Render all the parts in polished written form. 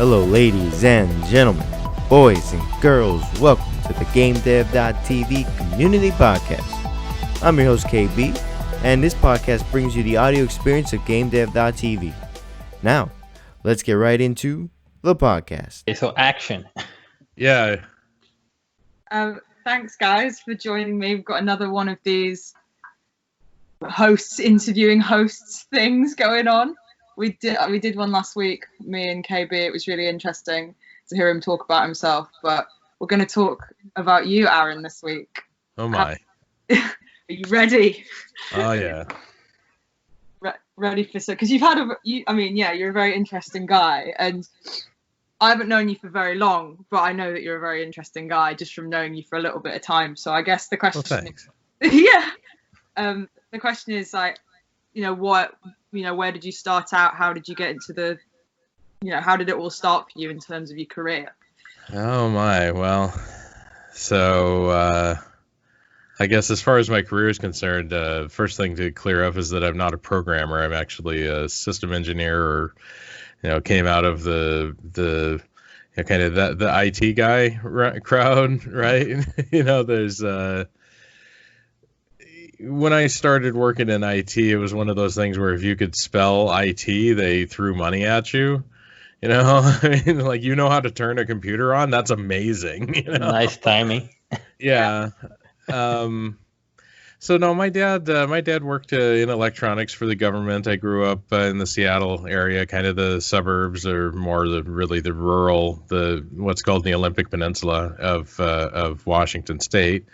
Hello, ladies and gentlemen, boys and girls. Welcome to the GameDev.tv community podcast. I'm your host, KB, and this podcast brings you the audio experience of GameDev.tv. Now, let's get right into the podcast. Okay, so action. Yeah. Thanks, guys, for joining me. We've got another one of these hosts interviewing hosts things going on. We did one last week, me and KB. It was really interesting to hear him talk about himself. But we're going to talk about you, Aaron, this week. Oh my. Are you ready? Oh yeah. Ready for so? Because you're a very interesting guy, and I haven't known you for very long, but I know that you're a very interesting guy just from knowing you for a little bit of time. So I guess the question, thanks. yeah, the question is like, where did you start out? How did you get into the, how did it all start for you in terms of your career? Oh my. Well, so I guess as far as my career is concerned, first thing to clear up is that I'm not a programmer. I'm actually a system engineer, or came out of the kind of the IT guy crowd, right? There's when I started working in IT, it was one of those things where if you could spell IT, they threw money at you. Like, how to turn a computer on? That's amazing. Nice timing. Yeah. So no, my dad worked in electronics for the government. I grew up in the Seattle area, kind of the suburbs, or more the rural, what's called the Olympic Peninsula of Washington State.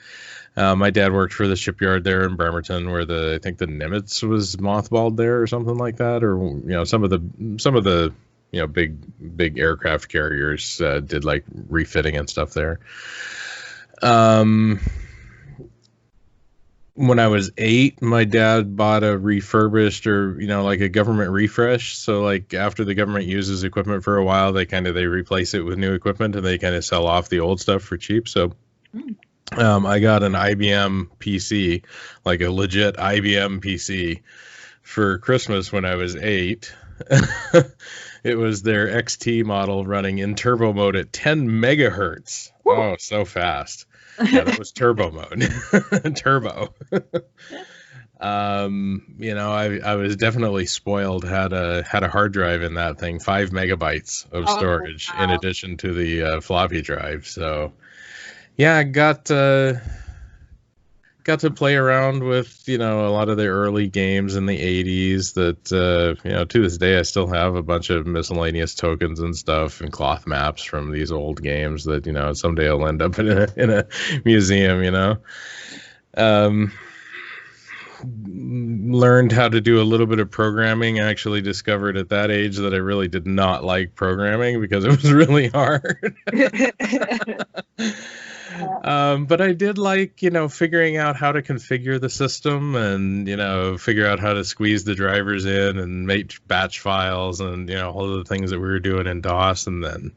My dad worked for the shipyard there in Bremerton, where I think the Nimitz was mothballed there or something like that, or some of the big aircraft carriers did like refitting and stuff there. When I was 8, my dad bought a refurbished, or like a government refresh. So like after the government uses equipment for a while, they replace it with new equipment, and they kind of sell off the old stuff for cheap. So I got an IBM PC, like a legit IBM PC, for Christmas when I was 8. It was their XT model running in turbo mode at 10 megahertz. Woo! Oh, so fast. Yeah, that was turbo mode. Turbo. I was definitely spoiled. Had a hard drive in that thing, 5 megabytes of storage, in addition to the floppy drive. So yeah, I got to play around with a lot of the early games in the 80s that to this day I still have a bunch of miscellaneous tokens and stuff and cloth maps from these old games that someday I'll end up in a museum. Learned how to do a little bit of programming. I actually discovered at that age that I really did not like programming because it was really hard. But I did like, figuring out how to configure the system and, figure out how to squeeze the drivers in and make batch files and, all of the things that we were doing in DOS. And then,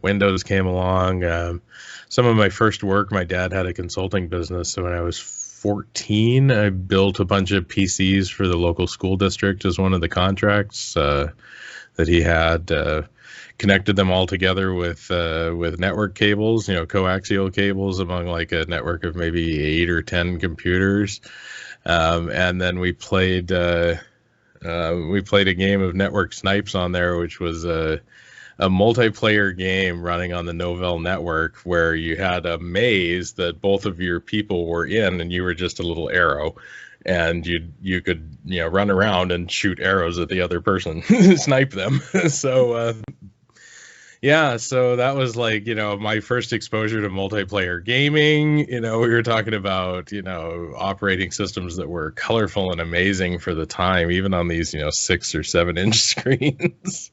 Windows came along. Some of my first work, my dad had a consulting business. So when I was 14, I built a bunch of PCs for the local school district as one of the contracts that he had. Connected them all together with network cables, coaxial cables among like a network of maybe 8 or 10 computers, and then we played a game of Network Snipes on there, which was a multiplayer game running on the Novell network, where you had a maze that both of your people were in, and you were just a little arrow. And you could run around and shoot arrows at the other person, snipe them. So yeah, so that was like, my first exposure to multiplayer gaming. We were talking about, operating systems that were colorful and amazing for the time, even on these, 6 or 7 inch screens,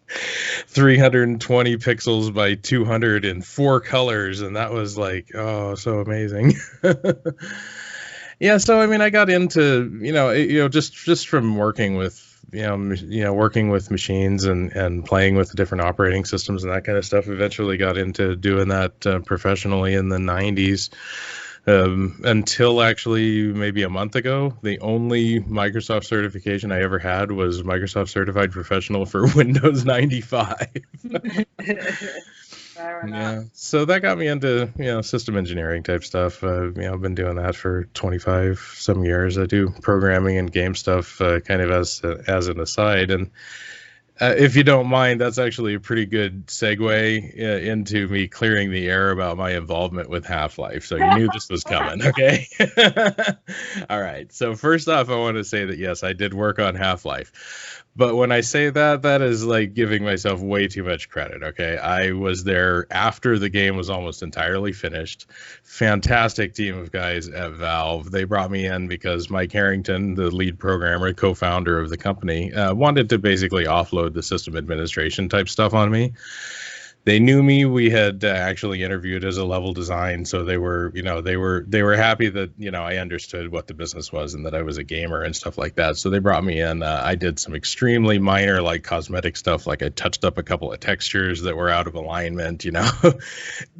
320 pixels by 200 in 4 colors. And that was like, oh, so amazing. Yeah. So, I got into, just from working with, working with machines and playing with the different operating systems and that kind of stuff. Eventually got into doing that professionally in the 90s. Until actually maybe a month ago, the only Microsoft certification I ever had was Microsoft Certified Professional for Windows 95. Fair enough. Yeah, so that got me into system engineering type stuff. I've been doing that for 25 some years. I do programming and game stuff kind of as an aside, and if you don't mind, that's actually a pretty good segue into me clearing the air about my involvement with Half-Life. So you knew this was coming, okay? All right. So first off, I want to say that yes, I did work on Half-Life. But when I say that, that is like giving myself way too much credit, okay? I was there after the game was almost entirely finished. Fantastic team of guys at Valve. They brought me in because Mike Harrington, the lead programmer, co-founder of the company, wanted to basically offload the system administration type stuff on me. They knew me. We had actually interviewed as a level design, so they were happy that I understood what the business was and that I was a gamer and stuff like that. So they brought me in. I did some extremely minor, like cosmetic stuff, like I touched up a couple of textures that were out of alignment.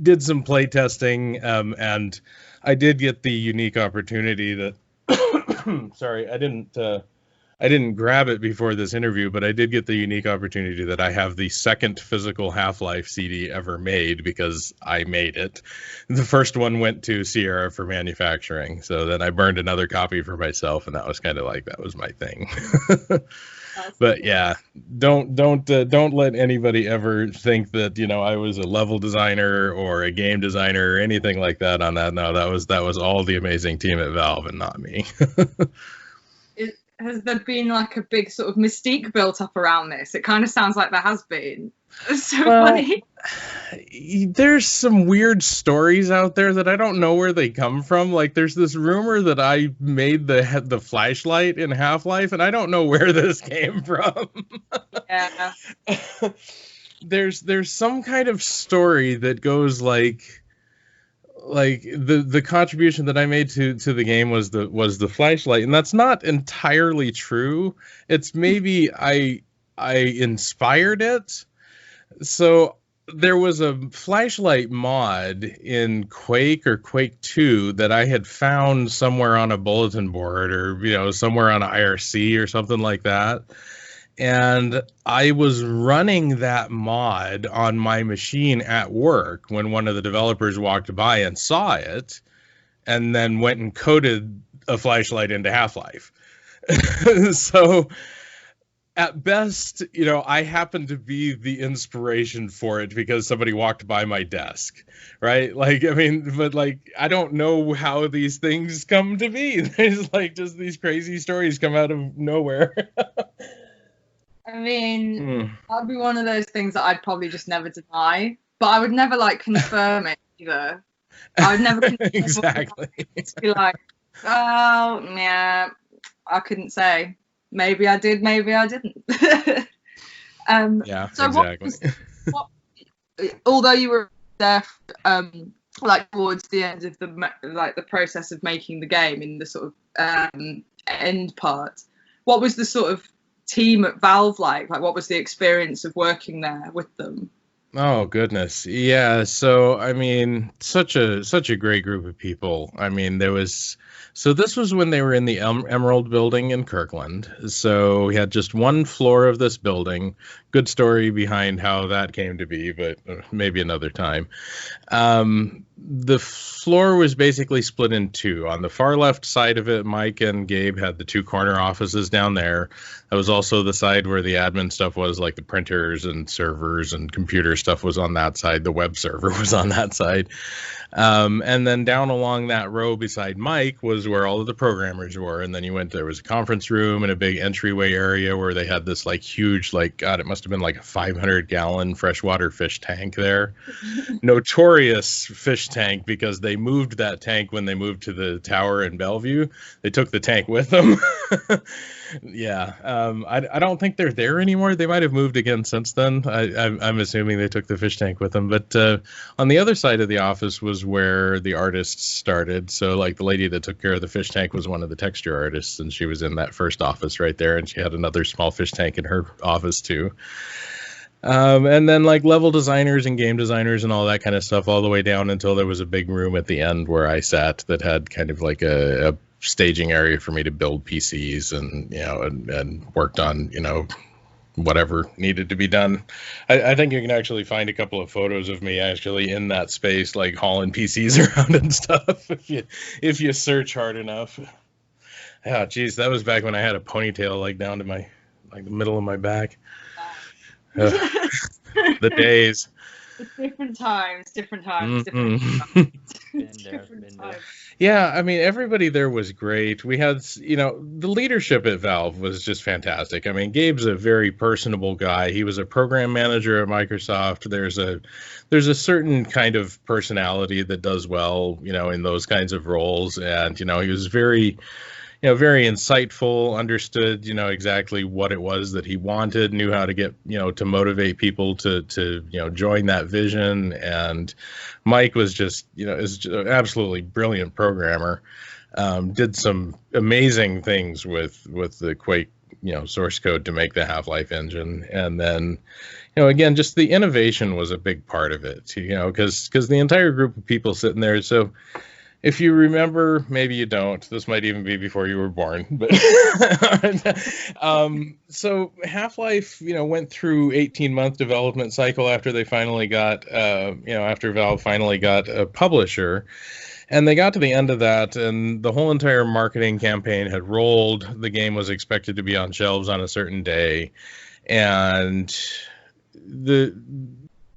Did some play testing, and I did get the unique opportunity that. Sorry, I didn't grab it before this interview, but I did get the unique opportunity that I have the second physical Half-Life CD ever made because I made it. The first one went to Sierra for manufacturing, so then I burned another copy for myself, and that was kind of like that was my thing. But yeah, don't let anybody ever think that I was a level designer or a game designer or anything like that on that. No, that was all the amazing team at Valve and not me. Has there been like a big sort of mystique built up around this? It kind of sounds like there has been. It's so funny. There's some weird stories out there that I don't know where they come from. Like there's this rumor that I made the flashlight in Half-Life, and I don't know where this came from. Yeah. There's some kind of story that goes like the contribution that I made to the game was the flashlight, and that's not entirely true. It's maybe I inspired it. So there was a flashlight mod in Quake or Quake 2 that I had found somewhere on a bulletin board or somewhere on IRC or something like that. And I was running that mod on my machine at work when one of the developers walked by and saw it and then went and coded a flashlight into Half-Life. So at best, I happened to be the inspiration for it because somebody walked by my desk, right? But I don't know how these things come to be. There's just these crazy stories come out of nowhere. I mean, that'd be one of those things that I'd probably just never deny, but I would never confirm it either. I would never confirm exactly. It. Be like, oh yeah, I couldn't say. Maybe I did, maybe I didn't. Yeah, so exactly. Although you were there, towards the end of the process of making the game in the sort of end part, what was the sort of team at Valve like? What was the experience of working there with them? Oh goodness, yeah. So I mean, such a great group of people. I mean, this was when they were in the Emerald building in Kirkland. So we had just one floor of this building. Good story behind how that came to be, but maybe another time. The floor was basically split in two. On the far left side of it, Mike and Gabe had the two corner offices down there. That was also the side where the admin stuff was, like the printers and servers and computer stuff was on that side. The web server was on that side. And then down along that row beside Mike was where all of the programmers were. And then there was a conference room and a big entryway area where they had this huge, God, it must have been a 500-gallon freshwater fish tank there. Notorious fish tank because they moved that tank when they moved to the tower in Bellevue. They took the tank with them. Yeah. I don't think they're there anymore. They might have moved again since then. I'm assuming they took the fish tank with them. But on the other side of the office was where the artists started. So the lady that took care of the fish tank was one of the texture artists, and she was in that first office right there, and she had another small fish tank in her office too. And then like level designers and game designers and all that kind of stuff, all the way down until there was a big room at the end where I sat that had kind of like a staging area for me to build PCs and, and worked on, whatever needed to be done. I think you can actually find a couple of photos of me actually in that space, like hauling PCs around and stuff if you search hard enough. Yeah, geez, that was back when I had a ponytail like down to my the middle of my back. The days. Different times. Been there. Yeah, I mean, everybody there was great. We had, the leadership at Valve was just fantastic. I mean, Gabe's a very personable guy. He was a program manager at Microsoft. There's a certain kind of personality that does well, in those kinds of roles. And, he was very insightful, understood, exactly what it was that he wanted, knew how to get, to motivate people to join that vision. And Mike was just, is an absolutely brilliant programmer. Did some amazing things with the Quake, source code to make the Half-Life engine. And then, again, just the innovation was a big part of it, because the entire group of people sitting there. So, if you remember, maybe you don't, this might even be before you were born, but so Half-Life, went through 18-month development cycle after they finally got, after Valve finally got a publisher, and they got to the end of that, and the whole entire marketing campaign had rolled. The game was expected to be on shelves on a certain day, and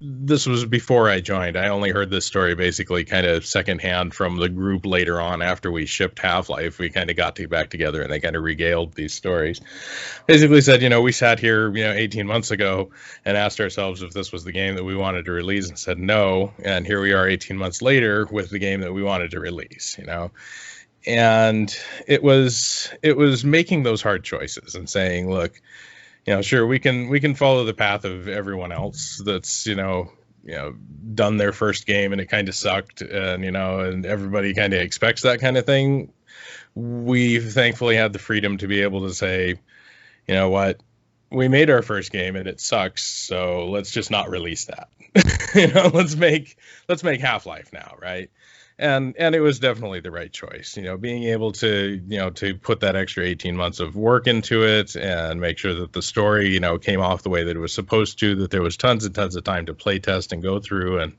this was before I joined. I only heard this story basically kind of secondhand from the group later on after we shipped Half-Life. We kind of got back together and they kind of regaled these stories. Basically said, we sat here, 18 months ago and asked ourselves if this was the game that we wanted to release and said no. And here we are 18 months later with the game that we wanted to release, And it was making those hard choices and saying, look, sure, we can follow the path of everyone else that's, done their first game and it kind of sucked and, and everybody kind of expects that kind of thing. We've thankfully had the freedom to be able to say, you know what, we made our first game and it sucks, so let's just not release that. Let's make Half-Life now, right? And it was definitely the right choice, being able to, to put that extra 18 months of work into it and make sure that the story, came off the way that it was supposed to, that there was tons and tons of time to play test and go through. And,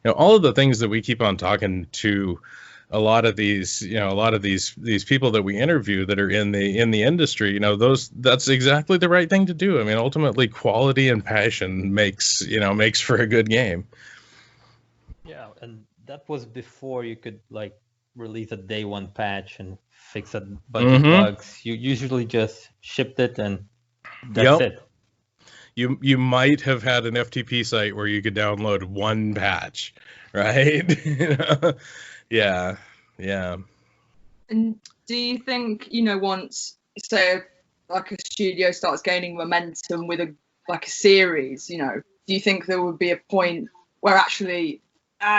all of the things that we keep on talking to a lot of these people that we interview that are in the industry, that's exactly the right thing to do. I mean, ultimately quality and passion makes for a good game. Yeah. And that was before you could release a day one patch and fix a bunch of bugs. You usually just shipped it and that's it. You might have had an FTP site where you could download one patch, right? Yeah. And do you think, once, say, a studio starts gaining momentum with a series, do you think there would be a point where actually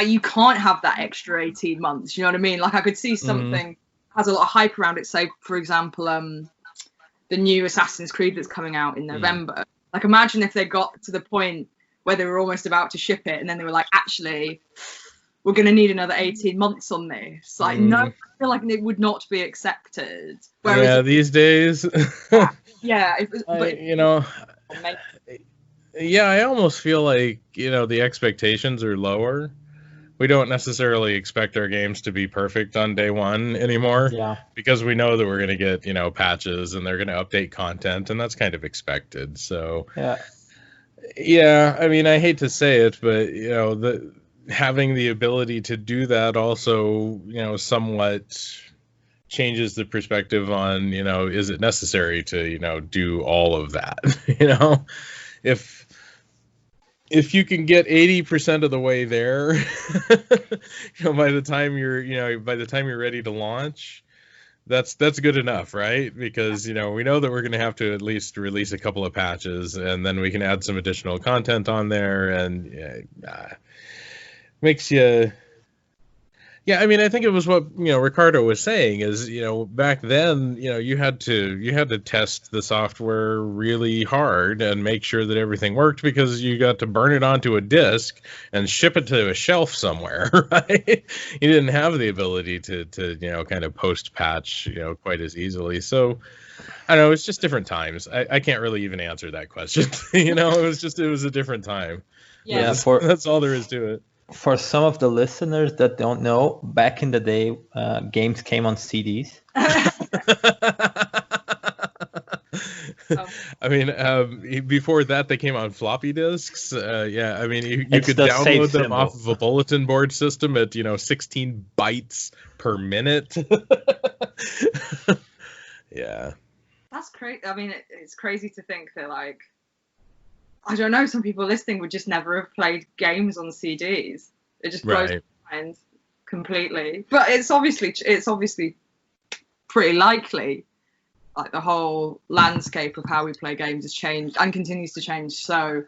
you can't have that extra 18 months? You know what I mean? I could see something has a lot of hype around it. Say, for example, the new Assassin's Creed that's coming out in November. Imagine if they got to the point where they were almost about to ship it and then they were like, actually, we're going to need another 18 months on this. No, I feel like it would not be accepted. Whereas these days. I almost feel like, the expectations are lower. We don't necessarily expect our games to be perfect on day one anymore. Yeah. Because we know that we're going to get, patches and they're going to update content, and that's kind of expected. So, I mean, I hate to say it, but, having the ability to do that also, somewhat changes the perspective on, is it necessary to, do all of that? If you can get 80% of the way there, by the time you're ready to launch, that's good enough, right? Because, we know that we're going to have to at least release a couple of patches, and then we can add some additional content on there, and makes you, Yeah, I mean, I think it was what Ricardo was saying is back then you had to test the software really hard and make sure that everything worked, because you got to burn it onto a disk and ship it to a shelf somewhere, right? You didn't have the ability to kind of post patch quite as easily. So I don't know, it's just different times. I can't really even answer that question. It was a different time. Yeah, that's all there is to it. For some of the listeners that don't know, back in the day, games came on CDs. I mean, before that, they came on floppy disks. Yeah, I mean, you could the download them symbol off of a bulletin board system at 16 bytes per minute. Yeah. That's crazy. I mean, it's crazy to think that, like, I don't know, some people listening would just never have played games on CDs. It just blows my mind completely. But it's obviously pretty likely, like, the whole landscape of how we play games has changed and continues to change so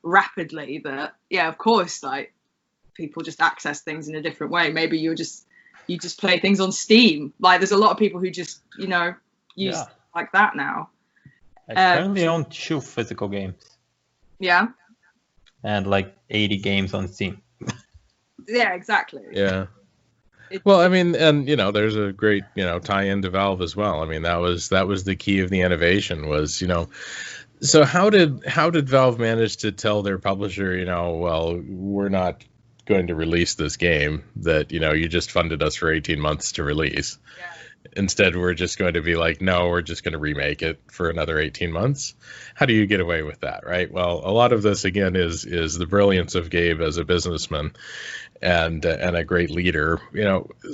rapidly that, yeah, of course, like, people just access things in a different way. Maybe you just play things on Steam. Like, there's a lot of people who just use like that now. I currently own 2 physical games. Yeah. And like 80 games on Steam. Yeah, exactly. Yeah. Well, I mean, and there's a great tie-in to Valve as well. I mean, that was the key of the innovation was So how did Valve manage to tell their publisher, well, we're not going to release this game that you just funded us for 18 months to release. Yeah. Instead, we're just going to be like, no, we're just going to remake it for another 18 months. How do you get away with that, right? Well, a lot of this, again, is the brilliance of Gabe as a businessman and a great leader.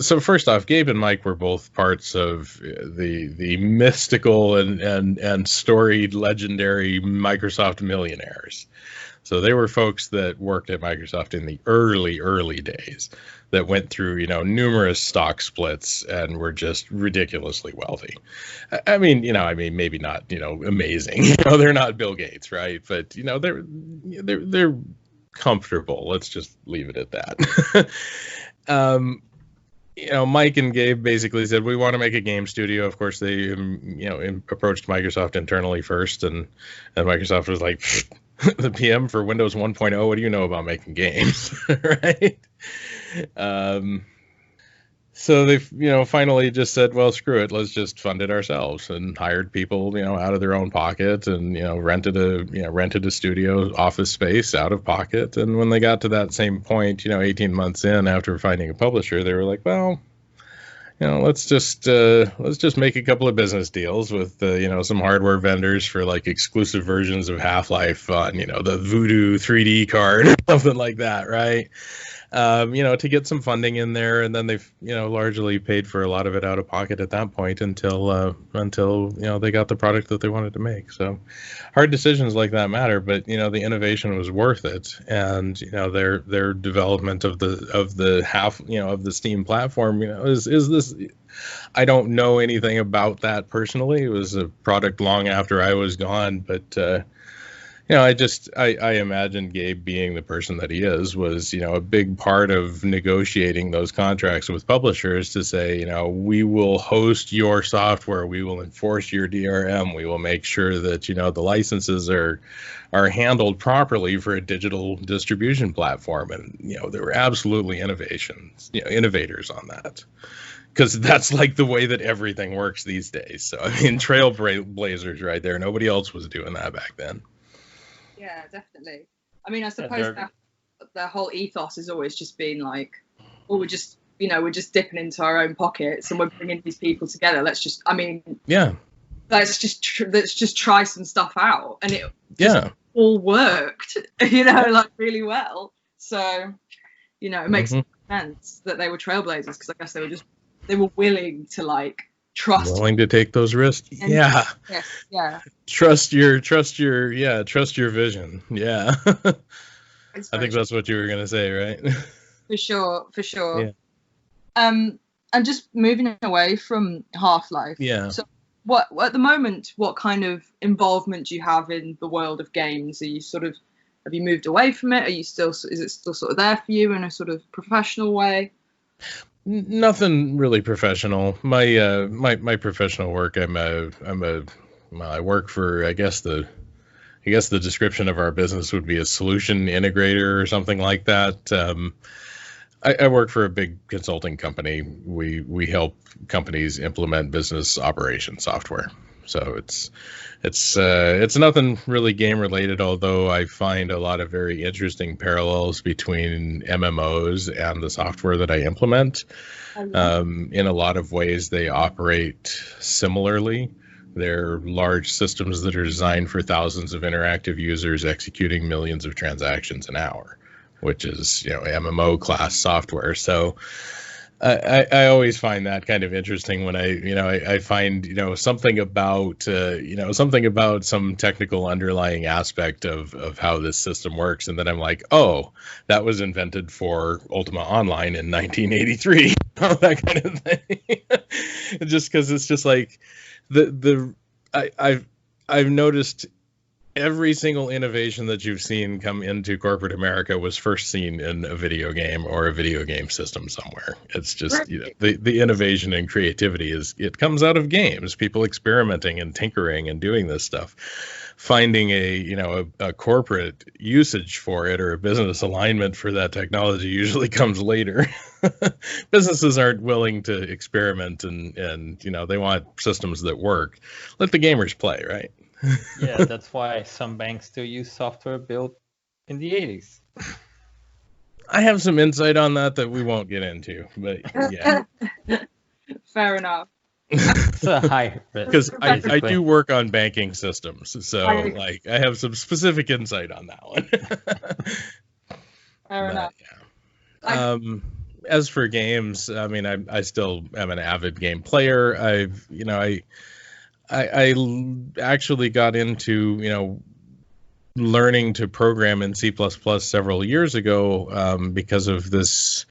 So first off, Gabe and Mike were both parts of the mystical and storied, legendary Microsoft millionaires. So they were folks that worked at Microsoft in the early days that went through, numerous stock splits and were just ridiculously wealthy. I mean, maybe not, amazing. They're not Bill Gates, right? But they're comfortable. Let's just leave it at that. Mike and Gabe basically said, we want to make a game studio. Of course, they approached Microsoft internally first, and Microsoft was like, the PM for Windows 1.0, what do you know about making games? Right? So they finally just said, well, screw it, let's just fund it ourselves, and hired people out of their own pocket, and rented a studio office space out of pocket. And when they got to that same point 18 months in after finding a publisher, they were like, well, let's just make a couple of business deals with some hardware vendors for like exclusive versions of Half-Life on the Voodoo 3D card or something like that, right? To get some funding in there, and then they've largely paid for a lot of it out of pocket at that point until they got the product that they wanted to make. So hard decisions like that matter, but the innovation was worth it, and their development of the Steam platform is this. I don't know anything about that personally. It was a product long after I was gone, but I imagine Gabe, being the person that he is, was, a big part of negotiating those contracts with publishers to say, we will host your software, we will enforce your DRM, we will make sure that, the licenses are handled properly for a digital distribution platform. And, there were absolutely innovators on that. Because that's like the way that everything works these days. So, I mean, trailblazers right there. Nobody else was doing that back then. Yeah, definitely. I mean, I suppose their whole ethos has always just been like, well, we're just dipping into our own pockets and we're bringing these people together. Let's just try some stuff out, and it all worked, like really well. So, it makes sense that they were trailblazers, because I guess they were willing to like willing to take those risks. Yeah. Yes. Yeah. Trust your vision. Yeah. I think that's what you were gonna say, right? For sure. Yeah. And just moving away from Half-Life. Yeah. So what at the moment, what kind of involvement do you have in the world of games? Are you have you moved away from it? Is it still sort of there for you in a sort of professional way? Nothing really professional. My professional work. I work for, I guess the description of our business would be a solution integrator or something like that. I work for a big consulting company. We help companies implement business operation software. So it's nothing really game related, although I find a lot of very interesting parallels between MMOs and the software that I implement. In a lot of ways, they operate similarly. They're large systems that are designed for thousands of interactive users executing millions of transactions an hour, which is, MMO class software. So I always find that kind of interesting when I find, something about, something about some technical underlying aspect of how this system works. And then I'm like, oh, that was invented for Ultima Online in 1983, that kind of thing. Just because it's just like I've noticed every single innovation that you've seen come into corporate America was first seen in a video game or a video game system somewhere. It's just, the innovation and creativity it comes out of games, people experimenting and tinkering and doing this stuff. Finding a corporate usage for it or a business alignment for that technology usually comes later. Businesses aren't willing to experiment and they want systems that work. Let the gamers play, right? Yeah, that's why some banks still use software built in the 80s. I have some insight on that we won't get into, but yeah. Fair enough. It's a high risk. Because I do work on banking systems, so I have some specific insight on that one. Fair enough. Yeah. As for games, I mean, I still am an avid game player. I actually got into, learning to program in C++ several years ago because of this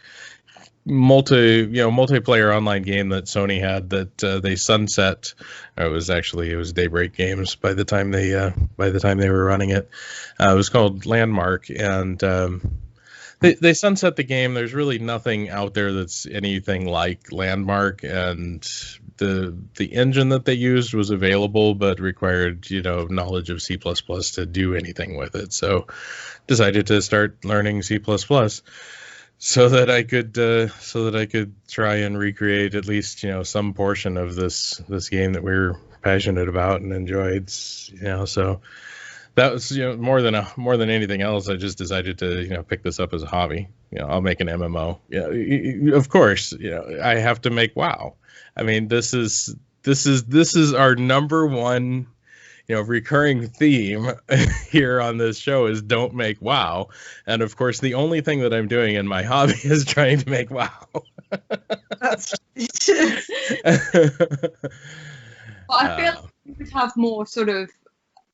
multiplayer online game that Sony had that they sunset. It was Daybreak Games by the time they were running it. It was called Landmark, and they sunset the game. There's really nothing out there that's anything like Landmark, and the engine that they used was available but required knowledge of C++ to do anything with it. So decided to start learning C++ so that I could try and recreate at least some portion of this game that we were passionate about and enjoyed. So that was more than anything else. I just decided to pick this up as a hobby. I'll make an MMO. Of course, I have to make WoW. I mean, this is our number one recurring theme here on this show is don't make WoW. And of course, the only thing that I'm doing in my hobby is trying to make WoW. That's But I feel like you would have more sort of,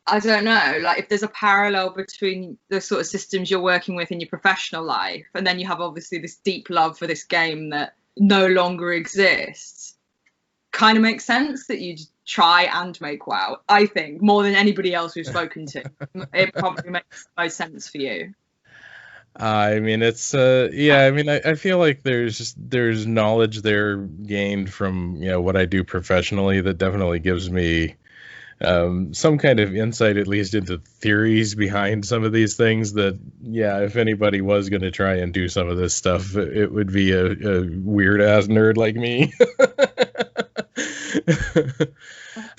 I don't know, like if there's a parallel between the sort of systems you're working with in your professional life, and then you have obviously this deep love for this game that no longer exists, kind of makes sense that you'd try and make WoW. I think more than anybody else we've spoken to, it probably makes most sense for you. I mean, it's I mean, I feel like there's knowledge there gained from what I do professionally that definitely gives me some kind of insight, at least into theories behind some of these things. That if anybody was going to try and do some of this stuff, it would be a weird ass nerd like me.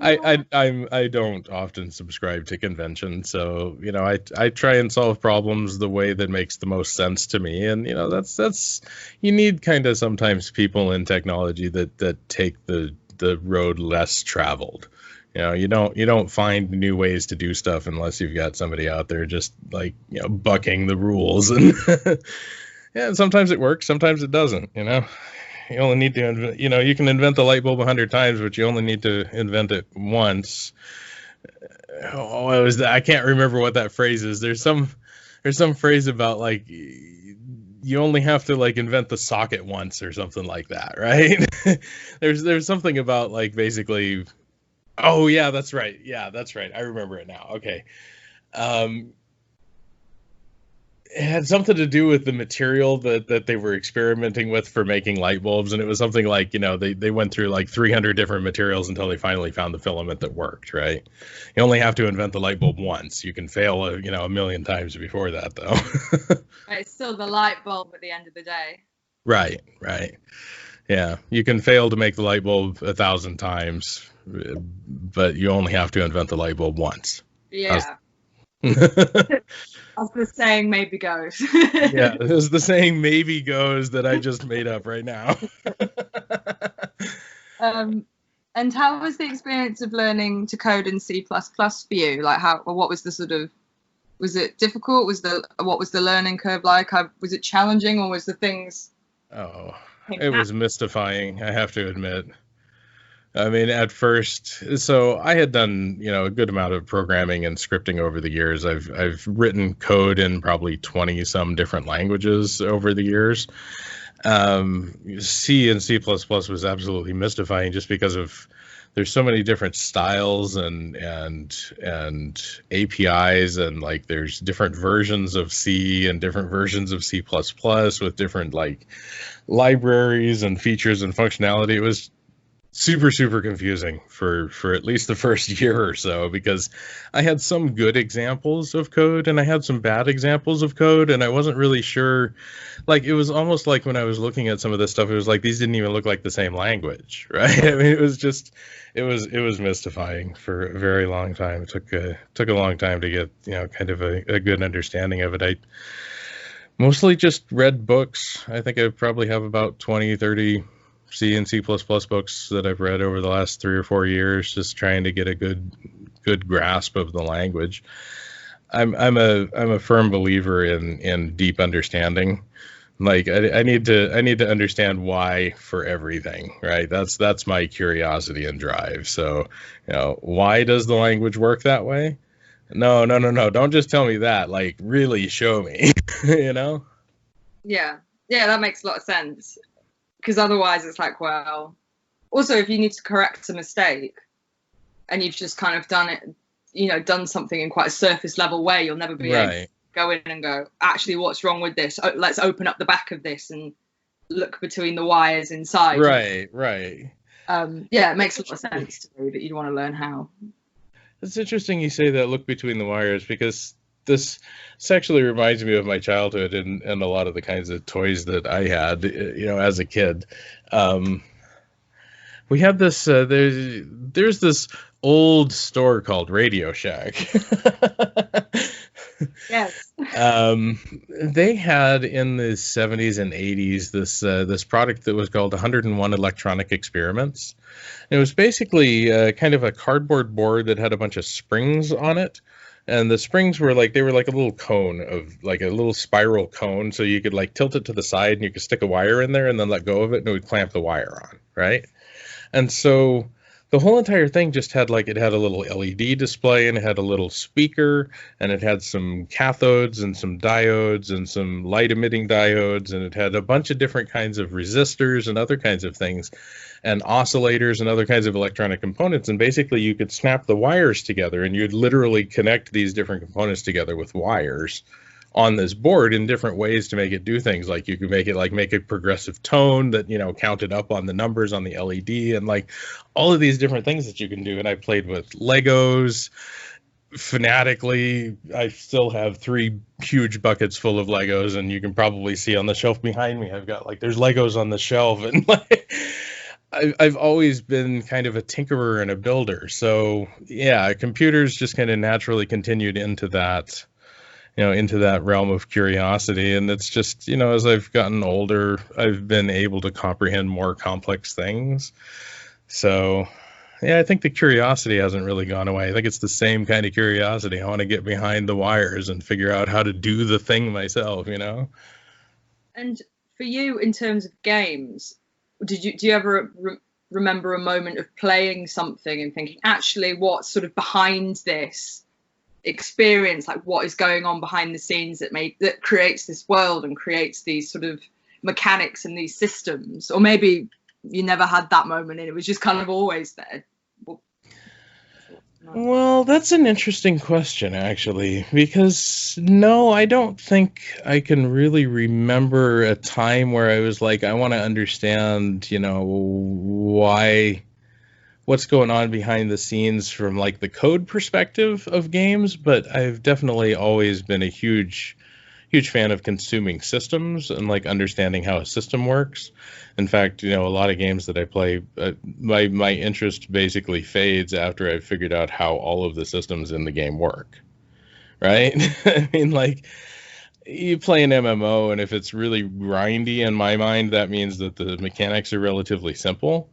I don't often subscribe to convention, so I try and solve problems the way that makes the most sense to me, and that's you need kind of sometimes people in technology that take the road less traveled. You don't find new ways to do stuff unless you've got somebody out there just like bucking the rules, and sometimes it works, sometimes it doesn't. You only need to, you can invent the light bulb 100 times, but you only need to invent it once. I can't remember what that phrase is. There's some phrase about like you only have to like invent the socket once or something like that, right? There's something about like basically. Oh yeah, that's right. Yeah, that's right. I remember it now. Okay. it had something to do with the material that they were experimenting with for making light bulbs, and it was something like, they went through like 300 different materials until they finally found the filament that worked, right? You only have to invent the light bulb once. You can fail a million times before that, though. It's still the light bulb at the end of the day. Right. Yeah, you can fail to make the light bulb 1,000 times, but you only have to invent the light bulb once. Yeah. As the saying maybe goes. Yeah, this is the saying maybe goes that I just made up right now. And how was the experience of learning to code in C++ for you? Like, what was the was it difficult? What was the learning curve like? Was it challenging, or was the things? Oh, it was mystifying, I have to admit. I mean, at first, so I had done, a good amount of programming and scripting over the years. I've written code in probably 20 some different languages over the years. C and C++ was absolutely mystifying just because there's so many different styles and APIs, and like there's different versions of C and different versions of C++ with different like libraries and features and functionality. It was super, super confusing for at least the first year or so, because I had some good examples of code and I had some bad examples of code, and I wasn't really sure. Like, it was almost like when I was looking at some of this stuff, it was like these didn't even look like the same language, right? I mean, it was mystifying for a very long time. It took a long time to get kind of a good understanding of it. I mostly just read books. I think I probably have about 20, 30 C and C++ books that I've read over the last 3 or 4 years, just trying to get a good grasp of the language. I'm a firm believer in deep understanding. Like, I need to understand why for everything, right? That's my curiosity and drive. So, why does the language work that way? No. Don't just tell me that. Like, really show me, Yeah, that makes a lot of sense. Because otherwise it's like, well, also if you need to correct a mistake and you've just kind of done something in quite a surface level way, you'll never be able to go in and go, actually, what's wrong with this? Let's open up the back of this and look between the wires inside. Right. Yeah, it makes a lot of sense to me that you'd want to learn how. It's interesting you say that, look between the wires, because this actually reminds me of my childhood and a lot of the kinds of toys that I had, as a kid. We had this, there's this old store called Radio Shack. Yes. They had in the 70s and 80s this product that was called 101 Electronic Experiments. And it was basically kind of a cardboard board that had a bunch of springs on it. And the springs were like a little cone of like a little spiral cone. So you could like tilt it to the side and you could stick a wire in there and then let go of it and it would clamp the wire on. Right. And so the whole entire thing just had it had a little LED display, and it had a little speaker, and it had some cathodes and some diodes and some light emitting diodes, and it had a bunch of different kinds of resistors and other kinds of things, and oscillators and other kinds of electronic components. And basically you could snap the wires together, and you'd literally connect these different components together with wires on this board in different ways to make it do things. Like you could make a progressive tone that, counted up on the numbers on the LED, and like all of these different things that you can do. And I played with Legos fanatically. I still have 3 huge buckets full of Legos, and you can probably see on the shelf behind me, I've got there's Legos on the shelf, and I've always been kind of a tinkerer and a builder. So yeah, computers just kind of naturally continued into that realm of curiosity. And it's just, as I've gotten older, I've been able to comprehend more complex things. So yeah, I think the curiosity hasn't really gone away. I think it's the same kind of curiosity. I want to get behind the wires and figure out how to do the thing myself, And for you, in terms of games, do you ever remember a moment of playing something and thinking, actually, what's sort of behind this experience, like what is going on behind the scenes that creates this world and creates these sort of mechanics and these systems? Or maybe you never had that moment and it was just kind of always there. Well, that's an interesting question, actually, because no, I don't think I can really remember a time where I was like, I want to understand, what's going on behind the scenes from like the code perspective of games, but I've definitely always been a huge fan of consuming systems and like understanding how a system works. In fact, a lot of games that I play, my interest basically fades after I've figured out how all of the systems in the game work. Right? I mean, like you play an MMO, and if it's really grindy in my mind, that means that the mechanics are relatively simple.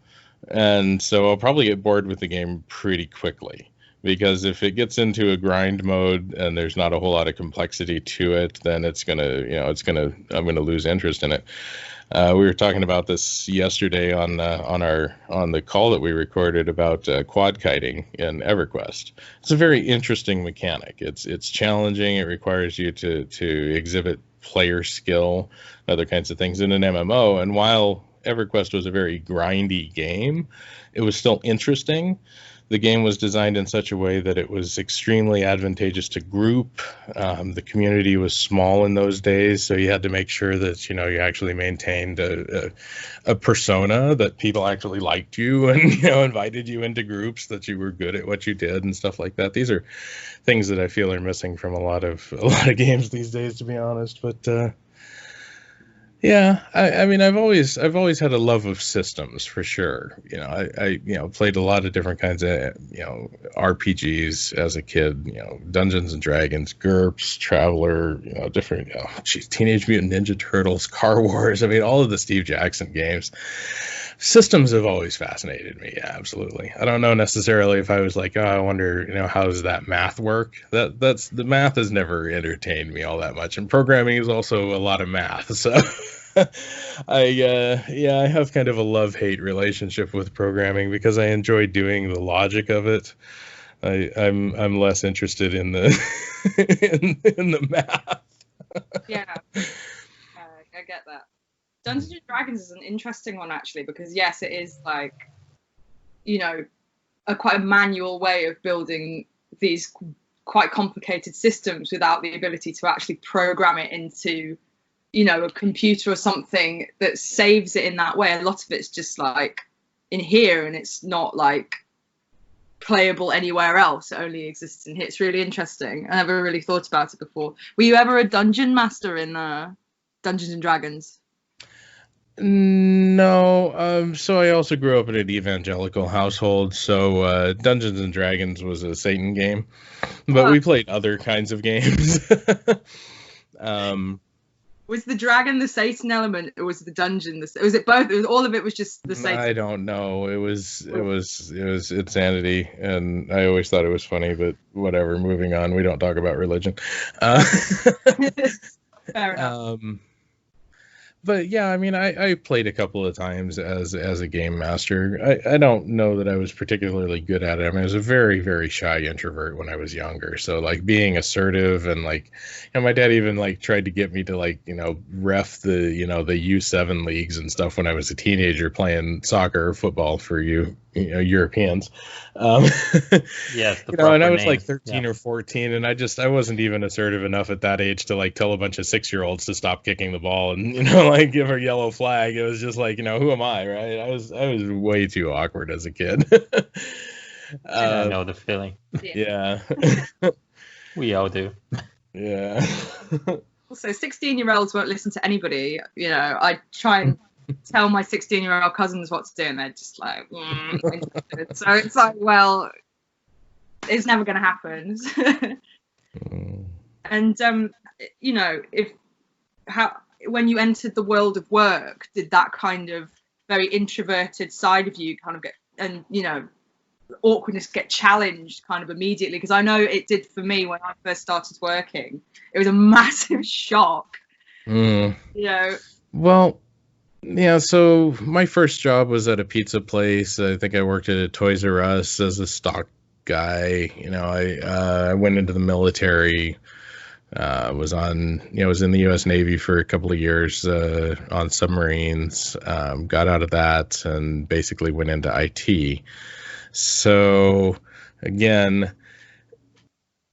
And so I'll probably get bored with the game pretty quickly. Because if it gets into a grind mode and there's not a whole lot of complexity to it, then I'm gonna lose interest in it. We were talking about this yesterday on the call that we recorded about quad kiting in EverQuest. It's a very interesting mechanic. It's challenging. It requires you to exhibit player skill, other kinds of things in an MMO. And while EverQuest was a very grindy game, it was still interesting. The game was designed in such a way that it was extremely advantageous to group. The community was small in those days, so you had to make sure that you actually maintained a persona, that people actually liked you and invited you into groups, that you were good at what you did and stuff like that. These are things that I feel are missing from a lot of games these days, to be honest. But yeah, I mean, I've always had a love of systems for sure. I played a lot of different kinds of RPGs as a kid. Dungeons and Dragons, GURPS, Traveler. Different. Teenage Mutant Ninja Turtles, Car Wars. I mean, all of the Steve Jackson games. Systems have always fascinated me. Yeah, absolutely. I don't know necessarily if I was like, oh, I wonder, how does that math work? That's the math has never entertained me all that much, and programming is also a lot of math. So, I have kind of a love-hate relationship with programming because I enjoy doing the logic of it. I'm less interested in the in the math. Yeah, I get that. Dungeons and Dragons is an interesting one, actually, because yes, it is like, quite a manual way of building these quite complicated systems without the ability to actually program it into, a computer or something that saves it in that way. A lot of it's just like in here, and it's not like playable anywhere else. It only exists in here. It's really interesting. I never really thought about it before. Were you ever a dungeon master in Dungeons and Dragons? No, so I also grew up in an evangelical household, so Dungeons and Dragons was a Satan game, but we played other kinds of games. Was the dragon the Satan element, or was the dungeon was it both? All of it was just the Satan? I don't know. It was insanity, and I always thought it was funny, but whatever. Moving on. We don't talk about religion. Fair enough. But yeah, I mean, I played a couple of times as a game master. I don't know that I was particularly good at it. I mean, I was a very, very shy introvert when I was younger. So like being assertive and like, my dad even like tried to get me to like, ref the, the U7 leagues and stuff when I was a teenager playing soccer or football for Europeans. Yes, and I was like 13 or 14, and I wasn't even assertive enough at that age to like tell a bunch of 6-year-olds to stop kicking the ball and like give a yellow flag. It was just like, who am I, right? I was way too awkward as a kid. I know the feeling. Yeah. We all do. Yeah. Also, 16-year-olds won't listen to anybody. I try and tell my 16-year-old cousins what to do, and they're just like, so it's like, well, it's never going to happen. And when you entered the world of work, did that kind of very introverted side of you kind of get, and awkwardness get challenged kind of immediately? Because I know it did for me when I first started working. It was a massive shock. Well, yeah, so my first job was at a pizza place. I think I worked at a Toys R Us as a stock guy. I went into the military. Was in the U.S. Navy for a couple of years on submarines. Got out of that and basically went into IT. So again,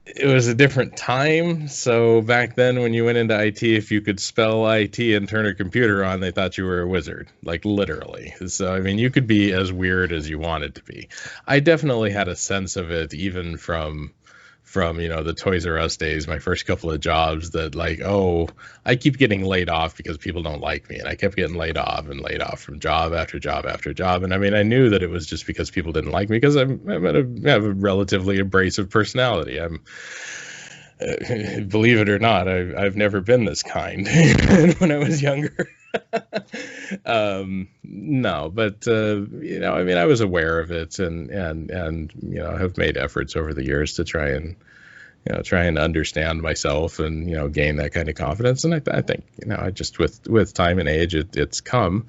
it was a different time. So back then when you went into IT, if you could spell IT and turn a computer on, they thought you were a wizard, like literally. So, I mean, you could be as weird as you wanted to be. I definitely had a sense of it even from the Toys R Us days, my first couple of jobs, that like, oh, I keep getting laid off because people don't like me. And I kept getting laid off from job after job after job. And I mean, I knew that it was just because people didn't like me, because I have a relatively abrasive personality. Believe it or not, I've never been this kind when I was younger. No, but I mean, I was aware of it, and have made efforts over the years to try and understand myself and gain that kind of confidence. And I think I just with time and age, it's come.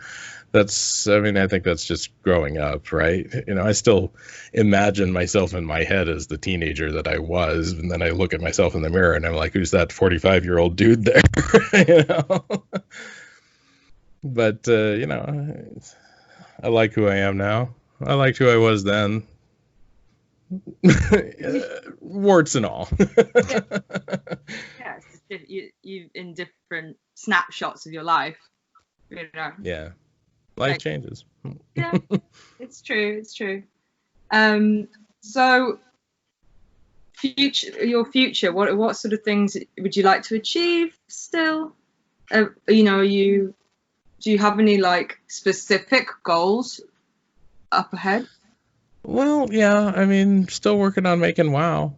I think that's just growing up, right? I still imagine myself in my head as the teenager that I was, and then I look at myself in the mirror and I'm like, who's that 45-year-old dude there? But I like who I am now. I liked who I was then. Warts and all. Yeah, you in different snapshots of your life. Yeah. Life changes. Yeah, it's true. It's true. So, your future. What sort of things would you like to achieve still? Do you have any like specific goals up ahead? Well, yeah. I mean, still working on making WoW.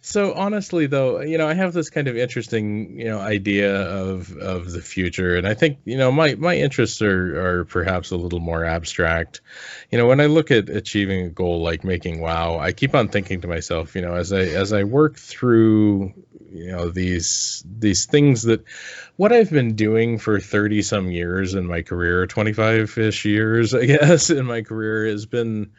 So honestly, though, I have this kind of interesting, idea of the future, and I think, my interests are perhaps a little more abstract. When I look at achieving a goal like making WoW, I keep on thinking to myself, as I work through, these things, that what I've been doing for 30 some years in my career, 25-ish years, I guess, in my career, has been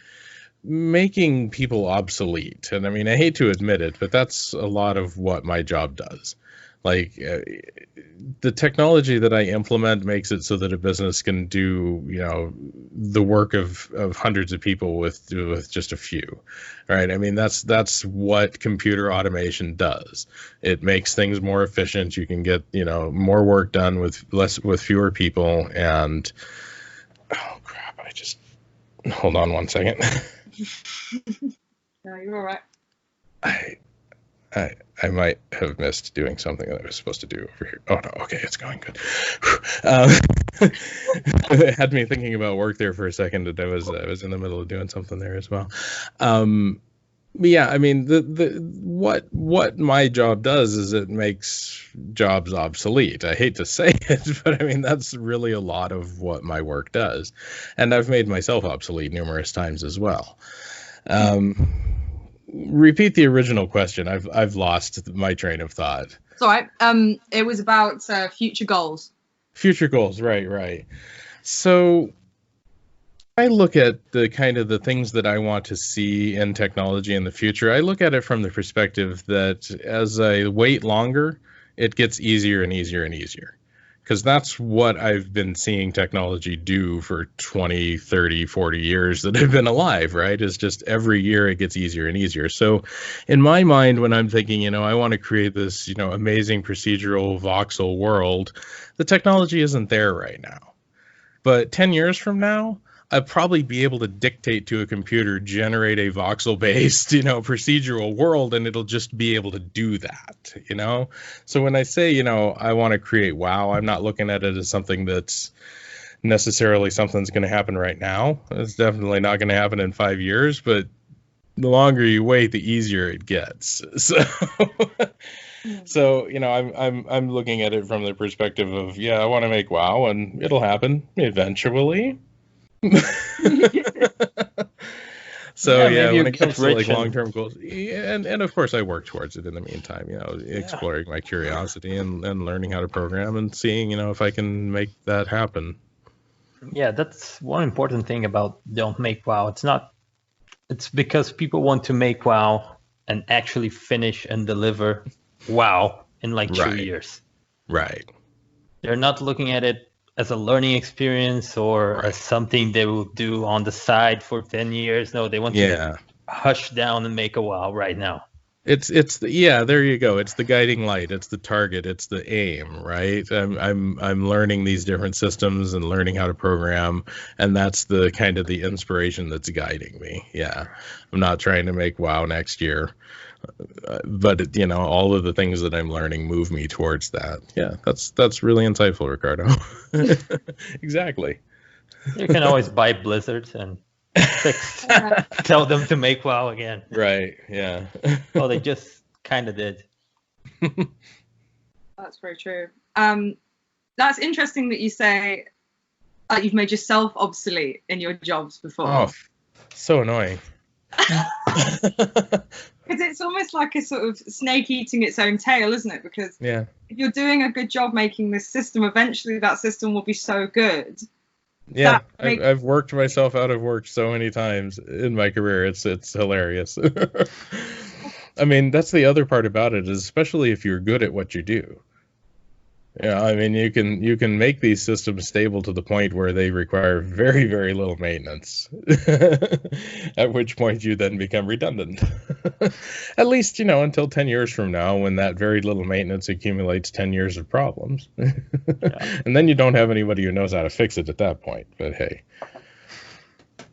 making people obsolete. And I mean, I hate to admit it, but that's a lot of what my job does. Like, the technology that I implement makes it so that a business can do, the work of hundreds of people with just a few, right? I mean, that's what computer automation does. It makes things more efficient. You can get, more work done with fewer people. And oh crap, hold on one second. No, you're all right. I might have missed doing something that I was supposed to do over here. Oh no, okay, it's going good. It had me thinking about work there for a second, and I was in the middle of doing something there as well. But yeah, I mean, what my job does is it makes jobs obsolete. I hate to say it, but I mean, that's really a lot of what my work does. And I've made myself obsolete numerous times as well. Repeat the original question. I've lost my train of thought. It's all right. It was about future goals. Future goals, right. So I look at the kind of the things that I want to see in technology in the future. I look at it from the perspective that as I wait longer, it gets easier and easier and easier. Because that's what I've been seeing technology do for 20, 30, 40 years that I've been alive, right? Is just every year it gets easier and easier. So in my mind, when I'm thinking, I want to create this, amazing procedural voxel world, the technology isn't there right now. But 10 years from now, I'd probably be able to dictate to a computer, generate a voxel-based, procedural world, and it'll just be able to do that, So when I say, I want to create WoW, I'm not looking at it as something that's necessarily something's going to happen right now. It's definitely not going to happen in 5 years, but the longer you wait, the easier it gets. So, I'm looking at it from the perspective of, I want to make WoW, and it'll happen eventually. So when it comes to like long-term goals, and of course I work towards it in the meantime, exploring my curiosity and learning how to program and seeing, if I can make that happen. Yeah, that's one important thing about Don't Make WoW. It's because people want to make WoW and actually finish and deliver WoW in like 2 years. Right. They're not looking at it as a learning experience or as something they will do on the side for 10 years. No, they want to hush down and make a WoW right now. It's there you go. It's the guiding light. It's the target. It's the aim, right? I'm learning these different systems and learning how to program, and that's the kind of the inspiration that's guiding me. Yeah, I'm not trying to make WoW next year, but you know, all of the things that I'm learning move me towards that. Yeah, that's really insightful, Ricardo. Exactly. You can always buy Blizzard and tell them to make WoW again. Right. Yeah. Well, they just kind of did. That's very true. That's interesting that you say you've made yourself obsolete in your jobs before. Oh, so annoying. Because it's almost like a sort of snake eating its own tail, isn't it? Because if you're doing a good job making this system, eventually that system will be so good. Yeah, I've worked myself out of work so many times in my career. It's hilarious. I mean, that's the other part about it, is especially if you're good at what you do. Yeah, I mean, you can make these systems stable to the point where they require very, very little maintenance. At which point you then become redundant. At least, you know, until 10 years from now, when that very little maintenance accumulates 10 years of problems. And then you don't have anybody who knows how to fix it at that point. But hey,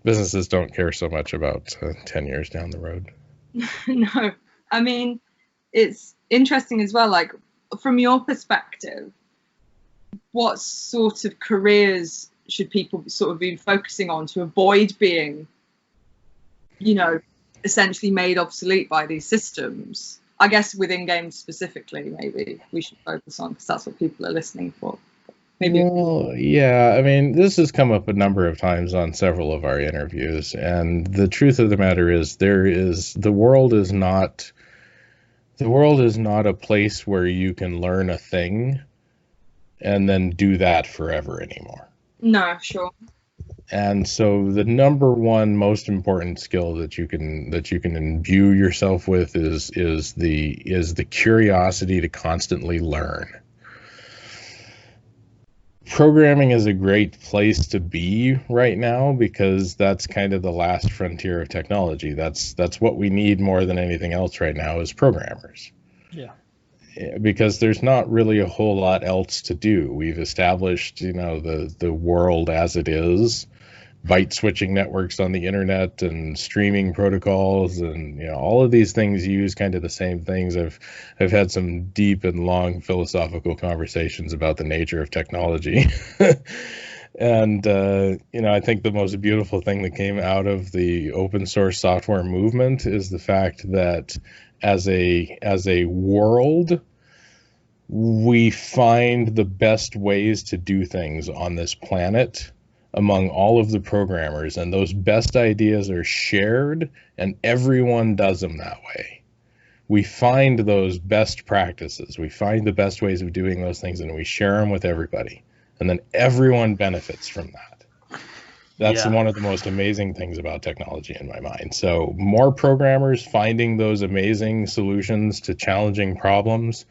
businesses don't care so much about 10 years down the road. No, I mean, it's interesting as well, like, from your perspective, what sort of careers should people sort of be focusing on to avoid being, you know, essentially made obsolete by these systems? I guess within games specifically, maybe we should focus on, because that's what people are listening for. Maybe. Well, yeah, I mean, this has come up a number of times on several of our interviews, and the truth of the matter is, the world is not a place where you can learn a thing and then do that forever anymore. No, sure. And so the number one most important skill that you can imbue yourself with is the curiosity to constantly learn. Programming is a great place to be right now, because that's kind of the last frontier of technology. That's what we need more than anything else right now, is programmers. Yeah. Because there's not really a whole lot else to do. We've established, you know, the world as it is, byte switching networks on the internet and streaming protocols, and you know, all of these things use kind of the same things. I've had some deep and long philosophical conversations about the nature of technology. And you know, I think the most beautiful thing that came out of the open source software movement is the fact that as a world, we find the best ways to do things on this planet among all of the programmers, and those best ideas are shared, and everyone does them that way. We find those best practices, we find the best ways of doing those things, and we share them with everybody, and then everyone benefits from that. That's one of the most amazing things about technology in my mind. So more programmers finding those amazing solutions to challenging problems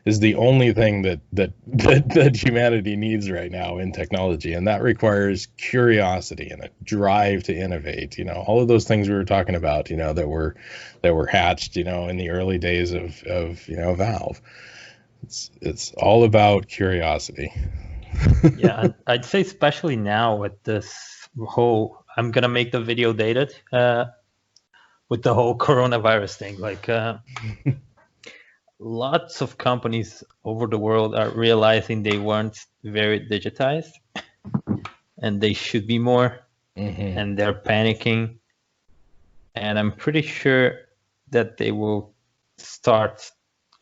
is the only thing that humanity needs right now in technology, and that requires curiosity and a drive to innovate. You know, all of those things we were talking about, you know, that were hatched, you know, in the early days of you know, Valve. It's all about curiosity. Yeah, I'd say especially now with this whole, I'm gonna make the video dated, with the whole coronavirus thing, like. Lots of companies over the world are realizing they weren't very digitized, and they should be more, and they're panicking. And I'm pretty sure that they will start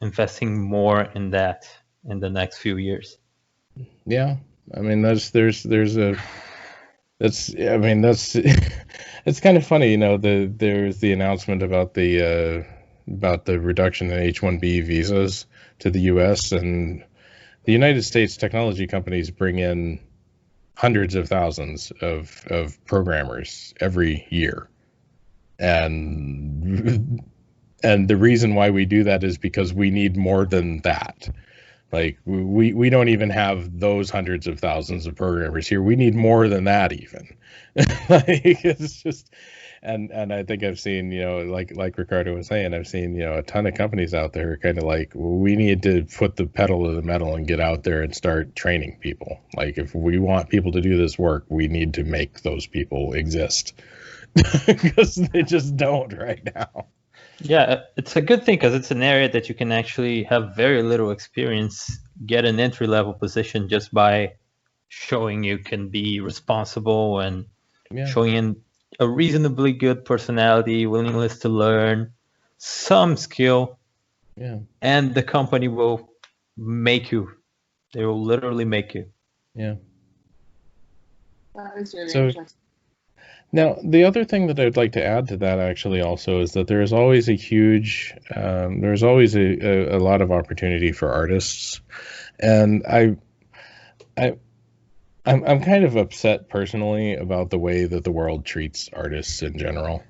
investing more in that in the next few years. Yeah, I mean, it's kind of funny, you know. There's the announcement about the reduction in H-1B visas to the U.S. and the United States technology companies bring in hundreds of thousands of programmers every year, and the reason why we do that is because we need more than that. Like we don't even have those hundreds of thousands of programmers here. We need more than that even. Like it's just, and I think I've seen, like Ricardo was saying, I've seen, a ton of companies out there kind of like, we need to put the pedal to the metal and get out there and start training people. Like if we want people to do this work, we need to make those people exist because they just don't right now. Yeah, it's a good thing because it's an area that you can actually have very little experience, get an entry-level position just by showing you can be responsible and showing in a reasonably good personality, willingness to learn, some skill, and the company will make you. They will literally make you. Yeah. That is really interesting. Now, the other thing that I'd like to add to that actually also is that there's always a huge, there's always a lot of opportunity for artists, and I'm kind of upset personally about the way that the world treats artists in general,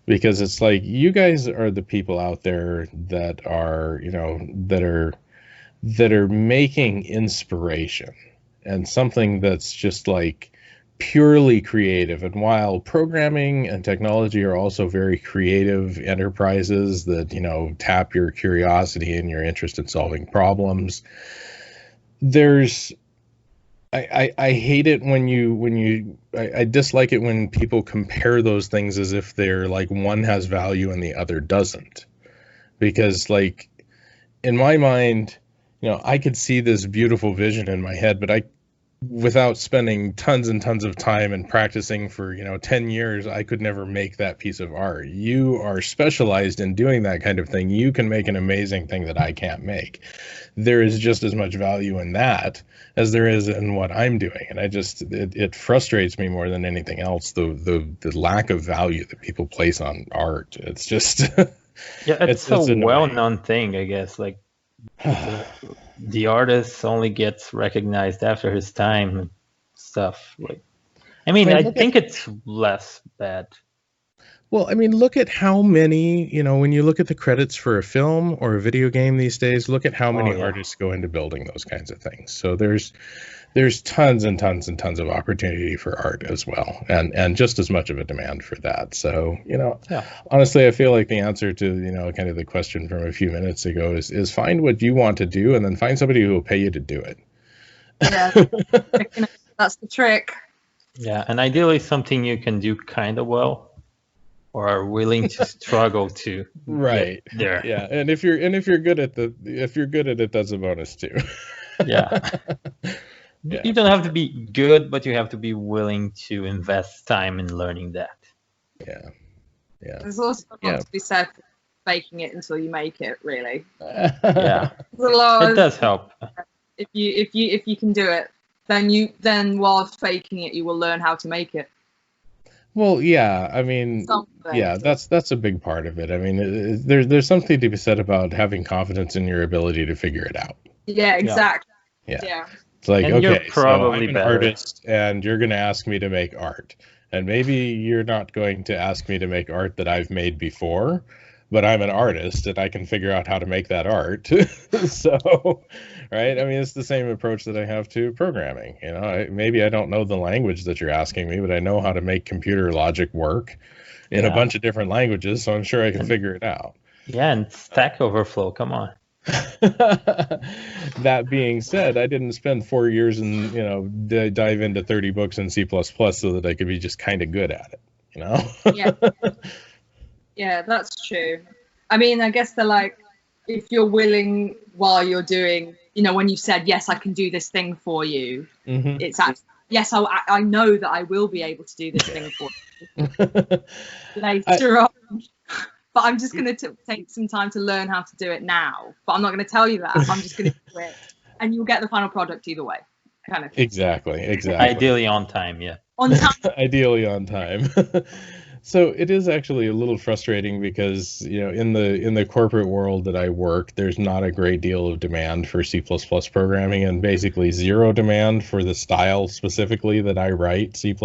because it's like you guys are the people out there that are, that are making inspiration and something that's just like purely creative. And while programming and technology are also very creative enterprises that, tap your curiosity and your interest in solving problems, I hate it when I dislike it when people compare those things as if they're like one has value and the other doesn't. Because like in my mind, I could see this beautiful vision in my head, but without spending tons and tons of time and practicing for 10 years, I could never make that piece of art. You are specialized in doing that kind of thing. You can make an amazing thing that I can't make. There is just as much value in that as there is in what I'm doing, and it frustrates me more than anything else, the lack of value that people place on art. It's just it's a well-known thing, I guess. Like the artist only gets recognized after his time and stuff. Like, I mean, I think it's less bad. Well, I mean, look at how many, when you look at the credits for a film or a video game these days, look at how many artists go into building those kinds of things. So there's tons and tons and tons of opportunity for art as well, and just as much of a demand for that. So, honestly, I feel like the answer to, kind of the question from a few minutes ago is find what you want to do and then find somebody who will pay you to do it. Yeah, that's the trick. Yeah, and ideally something you can do kind of well, or are willing to struggle to get there. Yeah, and if you're good at it, that's a bonus too. Yeah. You don't have to be good, but you have to be willing to invest time in learning that. Yeah. There's also a lot to be said for faking it until you make it, really. Yeah. It does help. If you can do it, then while faking it, you will learn how to make it. Well, yeah, I mean, that's a big part of it. I mean, there's something to be said about having confidence in your ability to figure it out. Yeah, exactly. Yeah. It's like, and okay, so I'm an artist, and you're going to ask me to make art. And maybe you're not going to ask me to make art that I've made before, but I'm an artist, and I can figure out how to make that art. So, right? I mean, it's the same approach that I have to programming. Maybe I don't know the language that you're asking me, but I know how to make computer logic work in a bunch of different languages, so I'm sure I can figure it out. Yeah, and Stack Overflow, come on. That being said, I didn't spend 4 years and dive into 30 books in C++ so that I could be just kind of good at it. Yeah, that's true. I mean, I guess they're like, if you're willing while you're doing, when you said, yes, I can do this thing for you, it's actually, yes, I know that I will be able to do this thing for you later on. But I'm just going to take some time to learn how to do it now. But I'm not going to tell you that. I'm just going to do it. And you'll get the final product either way. Kind of. Exactly. Ideally on time, yeah. On time. Ideally on time. So it is actually a little frustrating because, in the corporate world that I work, there's not a great deal of demand for C++ programming, and basically zero demand for the style specifically that I write C++.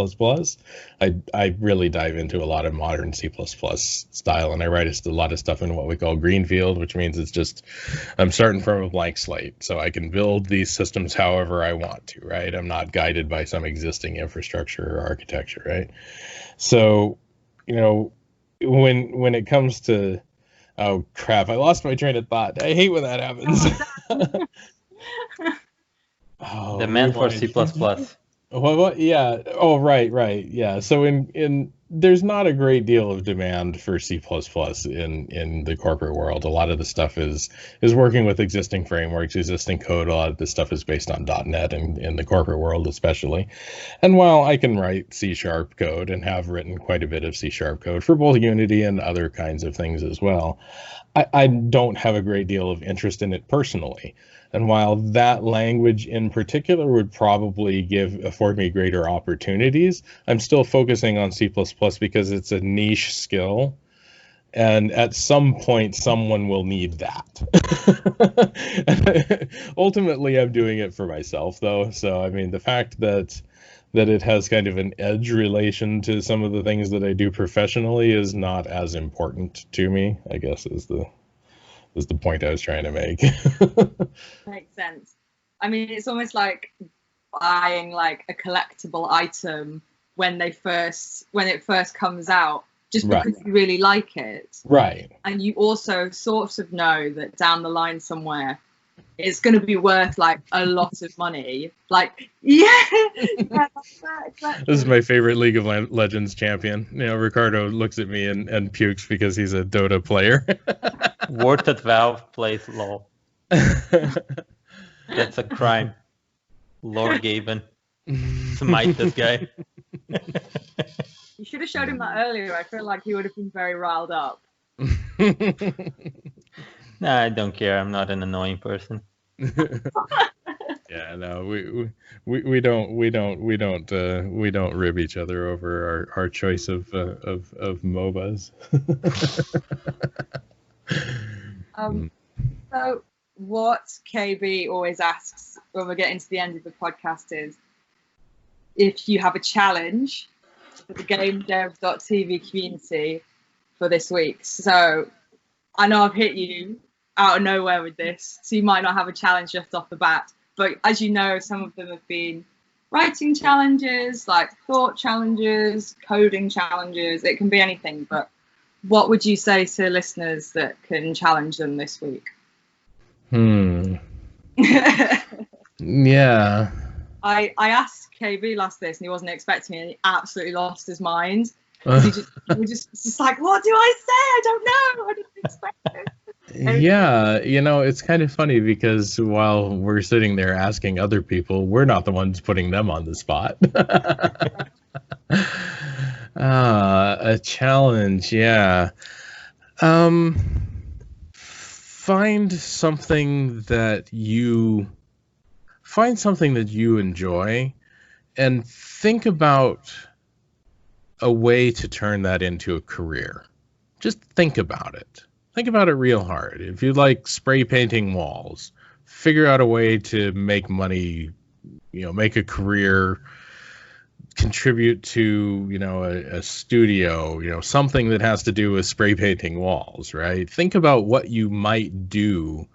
I really dive into a lot of modern C++ style, and I write a lot of stuff in what we call greenfield, which means it's just I'm starting from a blank slate, so I can build these systems however I want to, right? I'm not guided by some existing infrastructure or architecture, right? So, when it comes to, oh crap, I lost my train of thought. I hate when that happens. Demand for C++. What? Yeah. Oh, right. Yeah. So in there's not a great deal of demand for C++ in the corporate world. A lot of the stuff is working with existing frameworks, existing code. A lot of the stuff is based on .NET in the corporate world, especially. And while I can write C# code and have written quite a bit of C# code for both Unity and other kinds of things as well, I don't have a great deal of interest in it personally. And while that language in particular would probably afford me greater opportunities, I'm still focusing on C++ because it's a niche skill. And at some point, someone will need that. Ultimately, I'm doing it for myself, though. So, I mean, the fact that it has kind of an edge relation to some of the things that I do professionally is not as important to me, I guess, is the point I was trying to make. Makes sense. I mean, it's almost like buying like a collectible item when it first comes out, just because you really like it. Right. And you also sort of know that down the line somewhere it's going to be worth like a lot of money. Like, exactly. This is my favorite League of Legends champion. Ricardo looks at me and pukes because he's a Dota player. Word at Valve plays LOL. That's a crime. Lord Gaben. Smite this guy. You should have showed him that earlier. I feel like he would have been very riled up. Nah, I don't care. I'm not an annoying person. Yeah, no, we don't rib each other over our choice of MOBAs. So what KB always asks when we're getting to the end of the podcast is if you have a challenge for the GameDev.tv community for this week. So I know I've hit you out of nowhere with this, so you might not have a challenge just off the bat. But as you know, some of them have been writing challenges, like thought challenges, coding challenges. It can be anything. But what would you say to listeners that can challenge them this week? Yeah. I asked KB last this, and he wasn't expecting it, and he absolutely lost his mind. He was just like, what do I say? I don't know. I didn't expect it. Yeah, it's kind of funny because while we're sitting there asking other people, we're not the ones putting them on the spot. A challenge, yeah. Find something that you enjoy and think about a way to turn that into a career. Just think about it. Think about it real hard. If you like spray painting walls, figure out a way to make money, make a career, contribute to, a studio, something that has to do with spray painting walls, right? Think about what you might do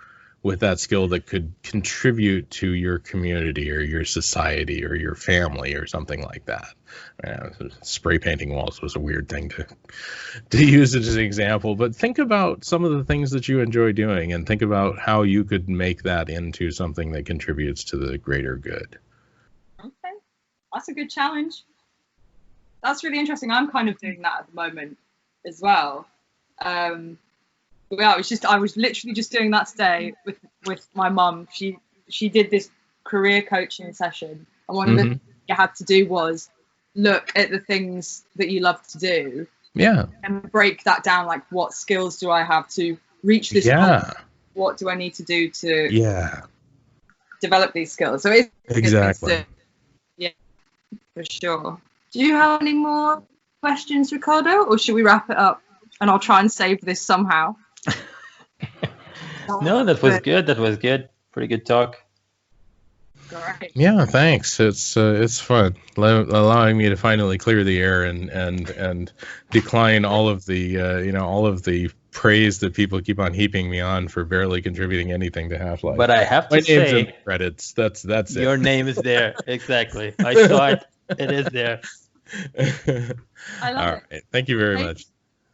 with that skill that could contribute to your community or your society or your family or something like that. Spray painting walls was a weird thing to use as an example, but think about some of the things that you enjoy doing and think about how you could make that into something that contributes to the greater good. Okay, that's a good challenge. That's really interesting. I'm kind of doing that at the moment as well. Yeah, I was literally just doing that today with my mum. She did this career coaching session, and one of the things you had to do was look at the things that you love to do, and break that down. Like, what skills do I have to reach this goal? What do I need to do to develop these skills? So it's exactly, yeah, for sure. Do you have any more questions, Ricardo, or should we wrap it up? And I'll try and save this somehow. No, that was good. That was good. Pretty good talk. Great. Yeah, thanks. It's fun, allowing me to finally clear the air and decline all of the all of the praise that people keep on heaping me on for barely contributing anything to Half-Life. But I have to My name's in say, the credits. That's it. your name is there. Exactly. I saw it. It is there. I love All it. right. Thank you very Thank- much.